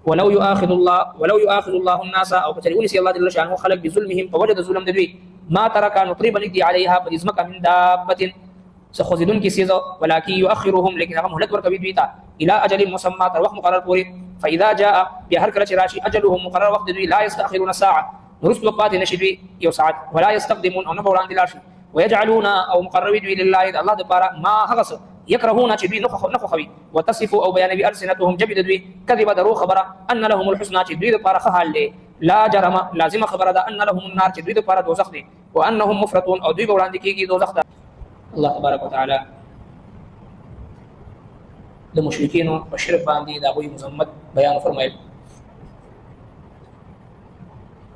ولو يؤاخذ الله الناس او كتريوني سي الله جل شانه خلق بظلمهم فوجد ظلم ددوي ما ترك نطريب ندي عليها بإزمك من دابة سخوزدون کی سیزو ولكن يؤخرهم لیکن هغه مهلت ورکوي دوی ته الى اجل مسمى تر وخت مقرر پوری فاذا جاء بهر کله راشي اجلهم مقرر وقت دوی لا يستاخرون ساعه نرسل وقات نشدوي یو ساعت ولا يستقدمون او نبوران دلاشي ويجعلون او مقرر دوی لله الله دبارا ما هغس يكرهون چې دوی نخو خوي وتصف او بيان بألسنتهم جبد دوی كذب درو خبره ان لهم الحسنى چې دوی دپاره خحال دي لا جرم لازم خبره ده ان لهم النار چې دوی دپاره دوزخ دي وانهم مفرطون او دوی وړاندې کیږي دوزخ ته. الله تبارک وتعالى د مشرکینو په شرک باندې د هغوی مذمت بیان فرمایل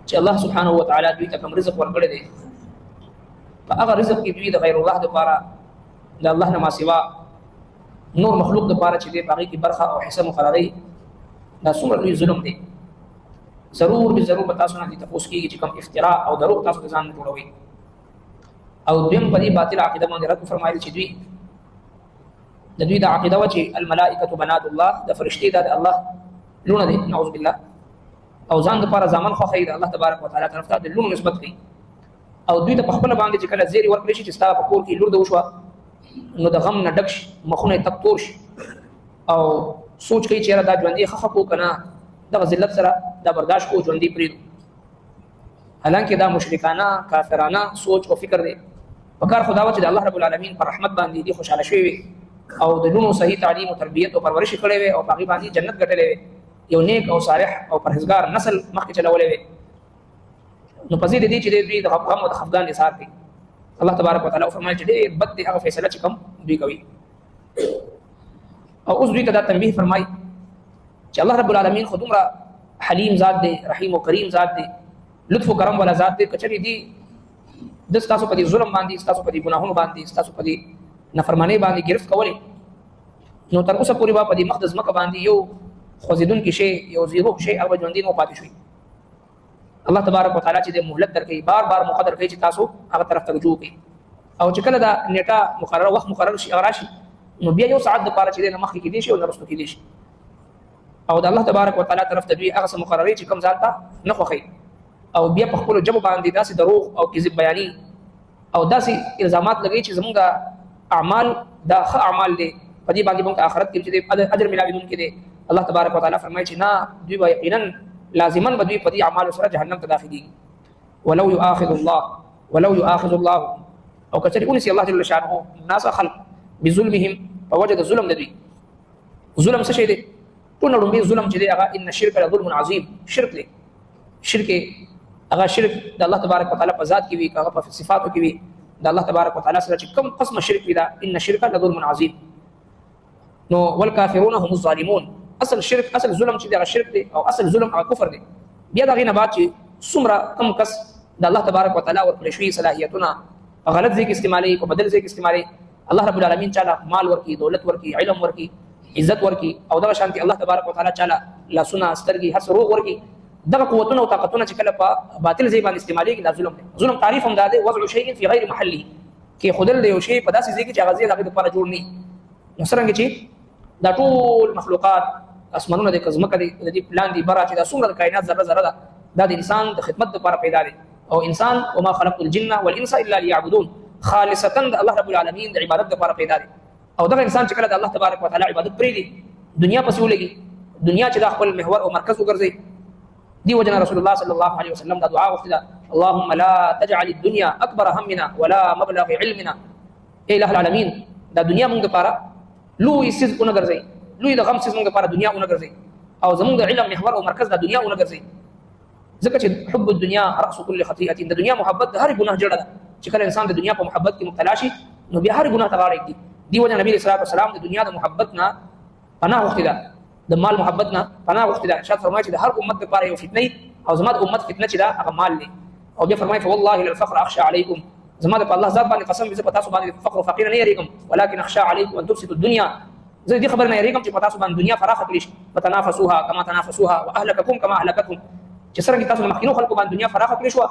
چې الله سبحانه وتعالى دوی ته کوم رزق ورکړی دی په هغه رزق کې دوی د غیر الله دپاره د الله نه ما سوا نور مخلوق دپاره چې دی په هغې کې برخه او حصه مقرروي دا څومره لوی ظلم دی. ضرور به ضرور به تاسو نه دې تپوس کېږي چې کوم افتراء او دروغ تاسو د ځان جوړوئ. او دویم په دې باطل عقیده باندې رد فرمایل چې دوی د دوی د عقیده و چې الملائکه بنات الله د فرشتي د الله لونه دي نعوذ بالله او ځان لپاره ځامن خوښوي د الله تبارک وتعالى طرف ته د لونو نسبت کوي او دوی ته په خپل باندې چې کله زیری ورکړي شي چې ستا په کور کې لور د وشوه نو د غم نه ډک شي مخونه تک تور شي او سوچ کوي چې دا ژوندي ښه کو کنه دغه ذلت سره دا برداشت کو ژوندي پرېږدو حالانکه دا مشرکانه کافرانه سوچ او فکر دی. پکار خدا و چې د الله رب العالمین پر رحمت باندې دي خوشاله شوي وي او د لونو صحیح تعلیم او تربیت او پرورش کړی وي او په هغې باندې جنت ګټلی وي یو نیک او صالح او پرهیزګار نسل مخکې چلولی وي نو په ضد دې چې دوی د غم او د خفګان اظهار کوي. الله تبارک وتعالی فرمایي چې ډېر بد دی هغه فیصله چې کوم دوی کوي. او اوس دوی ته دا تنبیه فرمایي چې الله رب العالمین خو دومره حلیم ذات دی رحیم او کریم ذات دی لطف و کرم والا ذات دی کچری دی د ستاسو په دې ظلم باندې ستاسو په دې ګناهونو باندې ستاسو په دې نافرمانۍ باندې گرفت کولی نو تر اوسه پورې به په دې مقدس ځمکه باندې یو خوځېدونکی شی یو زیرو شی هغه ژوندي نه پاتې شوي. الله تبارک وتعالی چې د مهلت درکوي بار بار مقدر کوي چې تاسو هغه طرف ته رجوع کوئ او چې کله دا نیټه مقرره وخت مقرر شي هغه راشي نو بیا یو ساعت دپاره چې دی نه مخکې کېدی شي او نه رستو کېدی شي او د الله تبارک وتعالی طرف ته دوی هغه څه مقرروي چې کوم ځان ته نه خوښوي او بیا په خپلو ژبو باندې داسې دروغ او کذب بیاني او داسې الزامات لګوي چې زموږ اعمال دا ښه اعمال دی په دې باندې موږ آخرت کې چې دی اجر ملاویدونکي دی. الله تبارک وتعالی فرمایي چې نه دوی به یقینا لازما به دوی په دې اعمالو سره جهنم ته داخلېږي. ولو يؤاخذ الله او کچرې ونیسي الله جل شانه الناس خلق بظلمهم په وجه د ظلم د دوی. ظلم څه شی دی؟ ټول نه لومړی ظلم چې دی هغه ان الشرک لظلم عظیم شرک دی. شرک هغه شرک د الله تبارک وتعالی په ذات کې وي هغه په صفاتو کې وي د الله تبارک وتعالی سره چې کوم قسم شرک وي دا ان الشرک لظلم عظیم. نو والکافرون هم الظالمون اصل شرک اصل ظلم چې هغه شرک دی او اصل ظلم هغه کفر دی. بیا دغه نه بعد چې څومره کم کس د الله تبارک وتعالی ورکړل شوي صلاحیتونه په غلط ځای کې استعمالوي په بدل ځای کې استعمالوي. الله رب العالمین چاله مال ورکړي دولت ورکړي علم ورکړي عزت ورکړي او دغه شانتي الله تبارک وتعالی چاله لاسونه سترګې هر څه روغ ورکړي دغه قوتونه او طاقتونه چې کله په باطل ځای باندې استعمالېږي دا ظلم دی. ظلم تعریف هم دا دی وضع شیء فی غیر محله کې خودل دی یو شی په داسې ځای کې چې هغه ځای د هغې دپاره جوړ نه وي. نو څرنګه چې دا ټول مخلوقات اسمانونه دی که ځمکه دی د دې پلان دی بره چې دا څومره د کائنات ذره ذره ده دا د انسان د خدمت دپاره پیدا دی او انسان وما خلقت الجن والانس الا ليعبدون خالصتا د الله رب العالمین د عبادت دپاره پیدا دی. او دغه انسان چې کله د الله تبارک وتعالی عبادت پرېږدي دنیا پسې ولګي دنیا چې دا خپل محور او مرکز وګرځي دي وجنا رسول الله صلى الله عليه وسلم دا دعا وکړه اللهم لا تجعل الدنيا اكبر همنا ولا مبلغ علمنا. اے الہ العالمین دا دنیا موږ لپاره لوی سیز ونه ګرځي لوی د غم سیز موږ لپاره دنیا ونه ګرځي او زموږ د علم محور او مرکز دا دنیا ونه ګرځي ځکه چې حب الدنيا راس كل خطيئه د دنیا محبت د هر ګناه جوړه ده چې کله انسان د دنیا په محبت کې مبتلا شي نو بیا هر ګناه ته غاړه ایږدي. دی وجه نبی صلی الله علیه وسلم د دنیا د محبت نه پناه غوښتې ده د مال محبت نه پناه غوښتې ده. ارشاد فرمایي چې د هر امت لپاره یو فتنه او زما د امت فتنه چې دا هغه مال دی. او بیا فرمایي فوالله للفقر اخشى عليكم زما د الله ذات باندې قسم زه په تاسو باندې فقر او فقیر نه یریږم ولكن اخشى عليكم ان تفسدوا الدنيا زه دې خبر نه یریږم چې په تاسو باندې دنیا فراخه کړئ فتنافسوها كما تنافسوها واهلككم كما اهلكتهم چې څرنګه تاسو مخکینو خلکو باندې دنیا فراخه کړې شو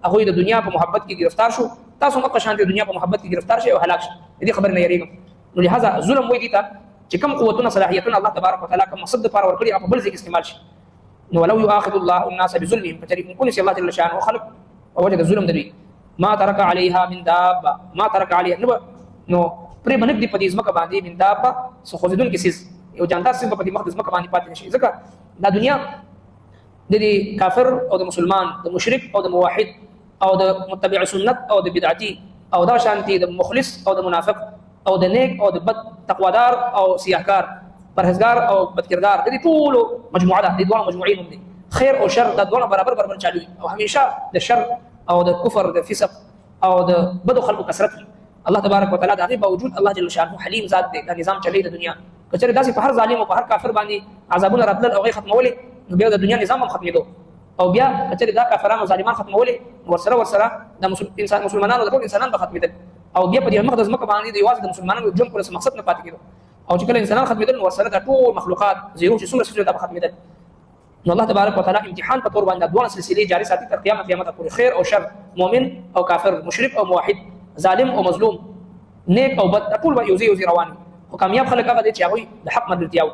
هغوی د دنیا په محبت کې گرفتار شو تاسو مکه شان د دنیا په محبت کې گرفتار شئ او هلاک شئ دې خبر نه یریږم. نو لهذا ظلم وایي دي ته چې کوم قوتونه صلاحیتونه الله تبارک وتعالى کوم مقصد لپاره ورکړي په بل ځای کې استعمال شي ولو يؤاخذ الله الناس بظلمهم فچری انس الله جل شانه خلق او وجد الظلم دوی ما ترك عليها من دابه ما ترك عليها نو پرې باندې دی پدې ځمکه باندې من دابه سو خوځیدون کې سیس یو جانتا سیم په دې مقدس ځمکه باندې پاتې نشي ځکه دا دنیا د کافر او د مسلمان د مشرک او د موحد او د متبع سنت او د بدعتي او دا شانتي د مخلص او د منافق او د نیک او د بد تقوادار او سیاحکار پرهیزګار او بدکردار د دې ټول مجموعه ده د دوه مجموعین هم دي خیر او شر د دوه برابر چالو او همیشه د شر او د کفر د فسق او د بدو خلقو کثرت الله تبارک وتعالى د هغه باوجود الله جل شانه حلیم ذات دی دا نظام چلی د دنیا کچره داسې په هر ظالم او په هر کافر باندې عذابونه راتل او غي ختمولې بیا د دنیا نظام هم ختمېدو او بیا کچره دا کافرانو ظالمان ختمولې ورسره د مسلمانانو د ټول انسانان به ختمېدل او بیا په دې مقدس مکه باندې د یوازې د مسلمانانو ژوند پر مقصد نه پاتې کېدو او چې کله انسانان ختمېدل ورسره د ټول مخلوقات زیرو چې څومره سلسله به ختمېدل نو الله تبارک وتعالى امتحان په تور باندې دوه سلسله جاری ساتي تر قیامت پورې خیر او شر مؤمن او کافر مشرک او موحد ظالم او مظلوم نیک او بد ټول به یوزي روان او کامیاب خلک هغه دي چې هغه د حق ملګرتیا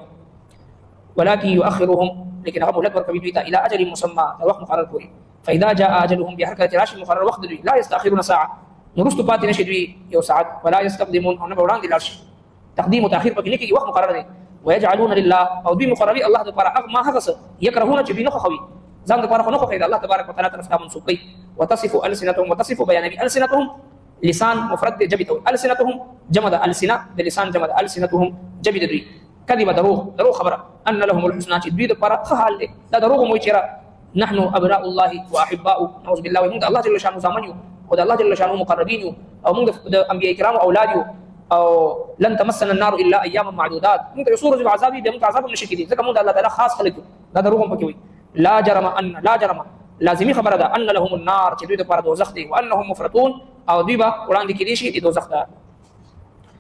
ولكن يؤخرهم لكن هغه مهلت ورکوي دوی ته الى اجل مسمى وقت مقرر پورې فاذا جاء اجلهم بحركه راش مقرر وقت دوی لا يستاخرون ساعه نورستو پاتې نشي دوی یو ساعت ولا يستقدمون او نه وړاندې لاړ شي تقدیم او تاخير پکې نه کېږي وخت مقرر دی ويجعلون لله او دوی مقرري الله لپاره ما هغه څه يكرهون چې دوی نه خوښوي ځان لپاره نه خوښوي الله تبارک وتعالى طرف ته منسوب کوي وتصف السنتهم وتصف بيان السنتهم لسان مفرد جبت السنتهم جمد السنه لسان جمد السنتهم جبت دوی كذب دروغ خبره ان لهم الحسنى دوی لپاره ښه حال دی دا دروغ مو چیرې نحن ابناء الله واحباؤه نعوذ بالله ومن الله جل شانه زمان یو او الله جل شانه مقربین یو او موږ د انبیاء کرام اولاد یو او لن تمسنا النار الا اياما معدودات موږ یو سورج عذابي به موږ عذاب نشي کېدی ځکه موږ الله تعالی خاص خلق دا دروغ هم پکې وي لا جرم لازمي خبره ده ان لهم النار چې دوی لپاره دوزخ دی وانهم مفرطون او دوی به وړاندې کېدي شي د دوزخ ته